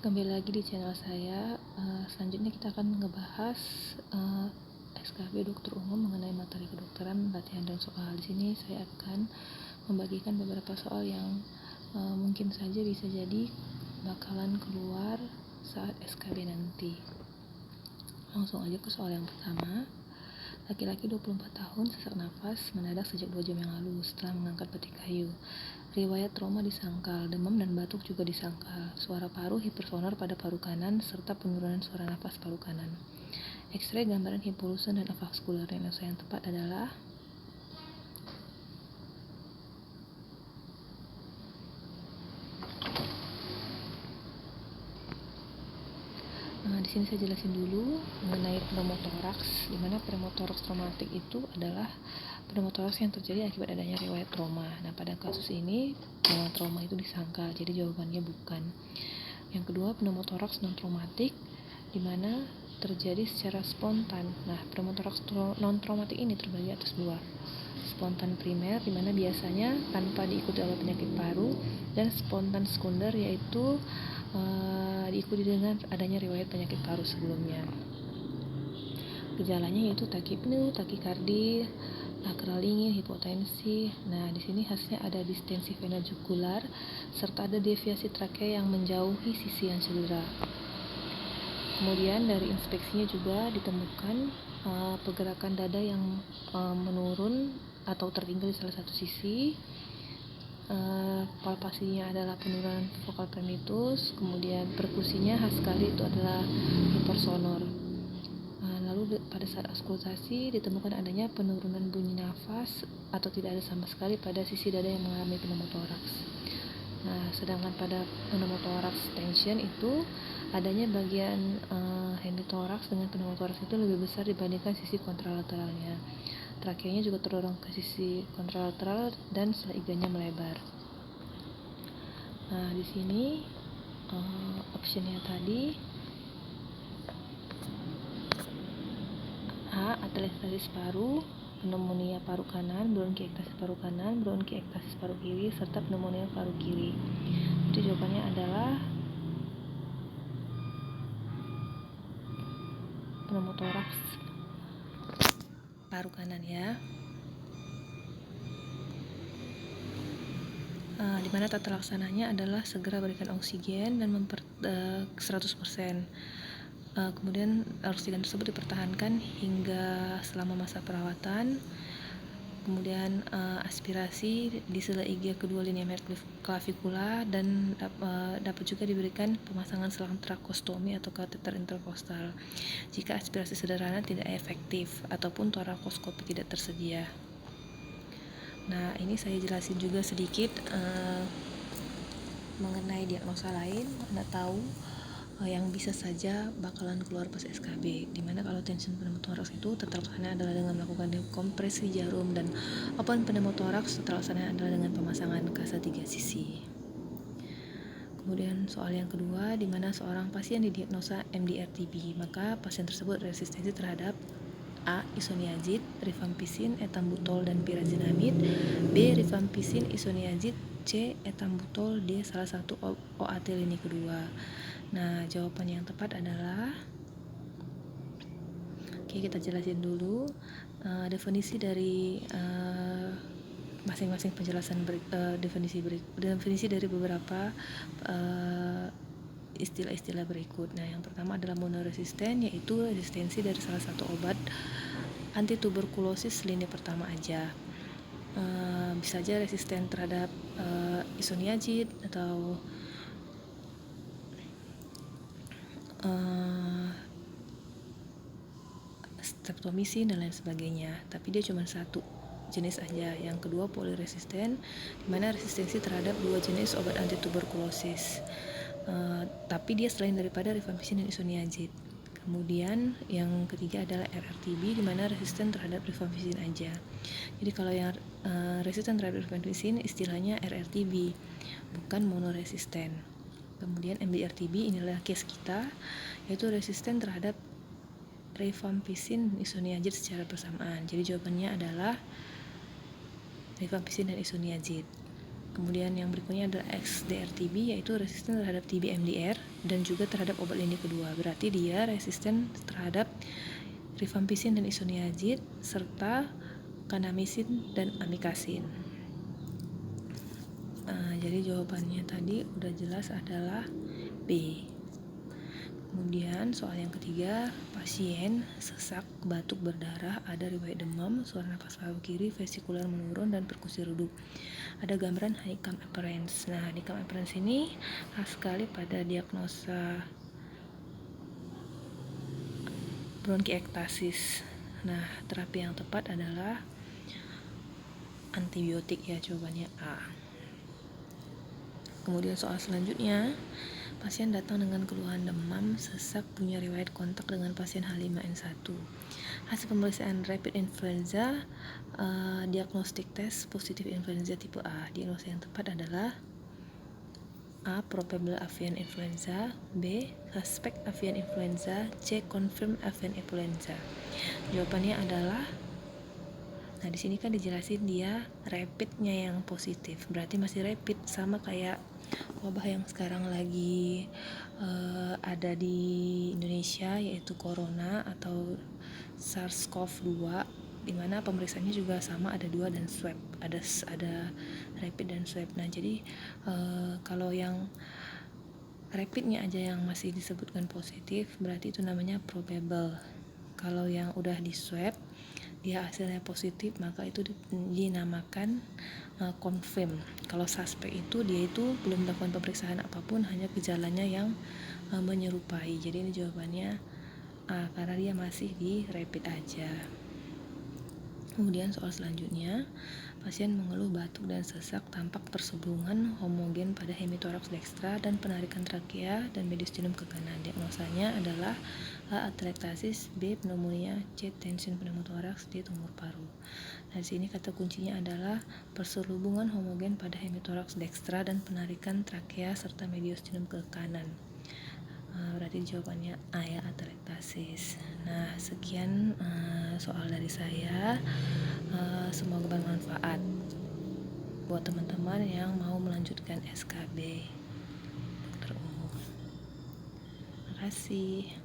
kembali lagi di channel saya. Selanjutnya kita akan ngebahas SKB Dokter Umum mengenai materi kedokteran, latihan dan soal. Di sini saya akan membagikan beberapa soal yang mungkin saja bisa jadi bakalan keluar saat SKB nanti. Langsung aja ke soal yang pertama. Laki-laki 24 tahun sesak nafas mendadak sejak 2 jam yang lalu setelah mengangkat peti kayu. Riwayat trauma disangkal, demam dan batuk juga disangkal. Suara paru hipersonor pada paru kanan serta penurunan suara nafas paru kanan. X-ray gambaran hipolusen dan avaskular. Diagnosa yang tepat adalah di sini saya jelasin dulu mengenai pneumotoraks, di mana pneumotoraks traumatik itu adalah pneumotoraks yang terjadi akibat adanya riwayat trauma. Nah, pada kasus ini trauma itu disangkal, jadi jawabannya bukan. Yang kedua, pneumotoraks non traumatik, di mana terjadi secara spontan. Nah, pneumotoraks non traumatik ini terbagi atas dua. Spontan primer, di mana biasanya tanpa diikuti oleh penyakit paru, dan spontan sekunder, yaitu diikuti dengan adanya riwayat penyakit paru sebelumnya. Gejalanya yaitu takipnu, takikardi, akral dingin, hipotensi. Nah, di sini hasilnya ada distensi vena jugular serta ada deviasi trakea yang menjauhi sisi yang cedera. Kemudian dari inspeksinya juga ditemukan pergerakan dada yang menurun atau tertinggal di salah satu sisi. Palpasinya adalah penurunan vokal primitus, kemudian perkusinya khas sekali itu adalah hipersonor. Lalu pada saat auskultasi ditemukan adanya penurunan bunyi nafas atau tidak ada sama sekali pada sisi dada yang mengalami pneumotoraks. Nah, sedangkan pada pneumotoraks tension itu adanya bagian hemitoraks dengan pneumotoraks itu lebih besar dibandingkan sisi kontralateralnya. Trakeanya juga terdorong ke sisi kontralateral dan sela iganya melebar. Nah, di sini optionnya tadi A. atelektasis paru, pneumonia paru kanan, bronkiektasis paru kanan, bronkiektasis paru kiri, serta pneumonia paru kiri. Jadi jawabannya adalah pneumotoraks paru kanan ya. Di mana tata laksananya adalah segera berikan oksigen dan 100%. Kemudian oksigen tersebut dipertahankan hingga selama masa perawatan. Kemudian aspirasi di sela iga kedua linear clavikula dan dapat juga diberikan pemasangan selang trakostomi atau kateter interkostal jika aspirasi sederhana tidak efektif ataupun torakoskopi tidak tersedia. Nah, ini saya jelasin juga sedikit mengenai diagnosa lain. Anda tahu yang bisa saja bakalan keluar pas SKB, dimana kalau tension pneumotoraks itu tata laksana adalah dengan melakukan kompresi jarum, dan open pneumotoraks tata laksana adalah dengan pemasangan kasa 3 sisi. Kemudian soal yang kedua, dimana seorang pasien didiagnosa MDR-TB, maka pasien tersebut resistensi terhadap A. isoniazid, rifampicin, etambutol, dan pirazinamid. B. rifampicin, isoniazid. C. etambutol. D. salah satu OAT lini kedua. Nah, jawaban yang tepat adalah kita jelasin dulu definisi dari masing-masing penjelasan definisi dari beberapa istilah-istilah berikut. Nah, yang pertama adalah monoresisten, yaitu resistensi dari salah satu obat antituberkulosis lini pertama aja. Bisa aja resisten terhadap isoniazid atau streptomycin dan lain sebagainya, tapi dia cuma satu jenis aja. Yang kedua poliresisten, di mana resistensi terhadap 2 jenis obat antituberkulosis, tapi dia selain daripada rifampicin dan isoniazid. Kemudian yang ketiga adalah RRTB, di mana resisten terhadap rifampicin aja. Jadi kalau yang resisten terhadap rifampicin istilahnya RRTB, bukan monoresisten. Kemudian MDR-TB inilah case kita, yaitu resisten terhadap rifampicin dan isoniazid secara bersamaan. Jadi jawabannya adalah rifampicin dan isoniazid. Kemudian yang berikutnya adalah XDR-TB, yaitu resisten terhadap TB MDR dan juga terhadap obat lini kedua. Berarti dia resisten terhadap rifampicin dan isoniazid serta kanamisin dan amikasin. Jadi jawabannya tadi udah jelas adalah B. Kemudian soal yang ketiga, pasien sesak, batuk, berdarah, ada riwayat demam, suara napas paru kiri, vesikular menurun, dan perkusi redup. Ada gambaran Highcamp appearance. Nah, Highcamp appearance ini khas sekali pada diagnosa bronkiektasis. Nah, terapi yang tepat adalah antibiotik ya, jawabannya A. Kemudian soal selanjutnya, pasien datang dengan keluhan demam, sesak, punya riwayat kontak dengan pasien H5N1. Hasil pemeriksaan rapid influenza, diagnostik tes positif influenza tipe A. Diagnosa yang tepat adalah A. Probable avian influenza, B. Suspect avian influenza, C. Confirmed avian influenza. Jawabannya adalah, nah di sini kan dijelasin dia rapidnya yang positif, berarti masih rapid, sama kayak wabah yang sekarang lagi ada di Indonesia, yaitu corona atau SARS-CoV-2, dimana pemeriksaannya juga sama, ada 2 dan swab, ada rapid dan swab. Nah jadi kalau yang rapidnya aja yang masih disebutkan positif, berarti itu namanya probable. Kalau yang udah di swab dia hasilnya positif, maka itu dinamakan confirm. Kalau suspek itu dia itu belum melakukan pemeriksaan apapun, hanya gejalanya yang menyerupai. Jadi ini jawabannya A, karena dia masih di rapid aja. Kemudian soal selanjutnya, pasien mengeluh batuk dan sesak, tampak persembungan homogen pada hemitoraks dekstra dan penarikan trakea dan mediastinum ke kanan. Diagnosanya adalah A. atelektasis, B. pneumonia, C. tension pneumotoraks, D. tumor paru. Nah, di sini kata kuncinya adalah perselubungan homogen pada hemitoraks dekstra dan penarikan trakea serta mediastinum ke kanan. Berarti jawabannya A ya, atelektasis. Nah, sekian soal dari saya. Semoga bermanfaat buat teman-teman yang mau melanjutkan SKB Dokter Umum. Terima kasih.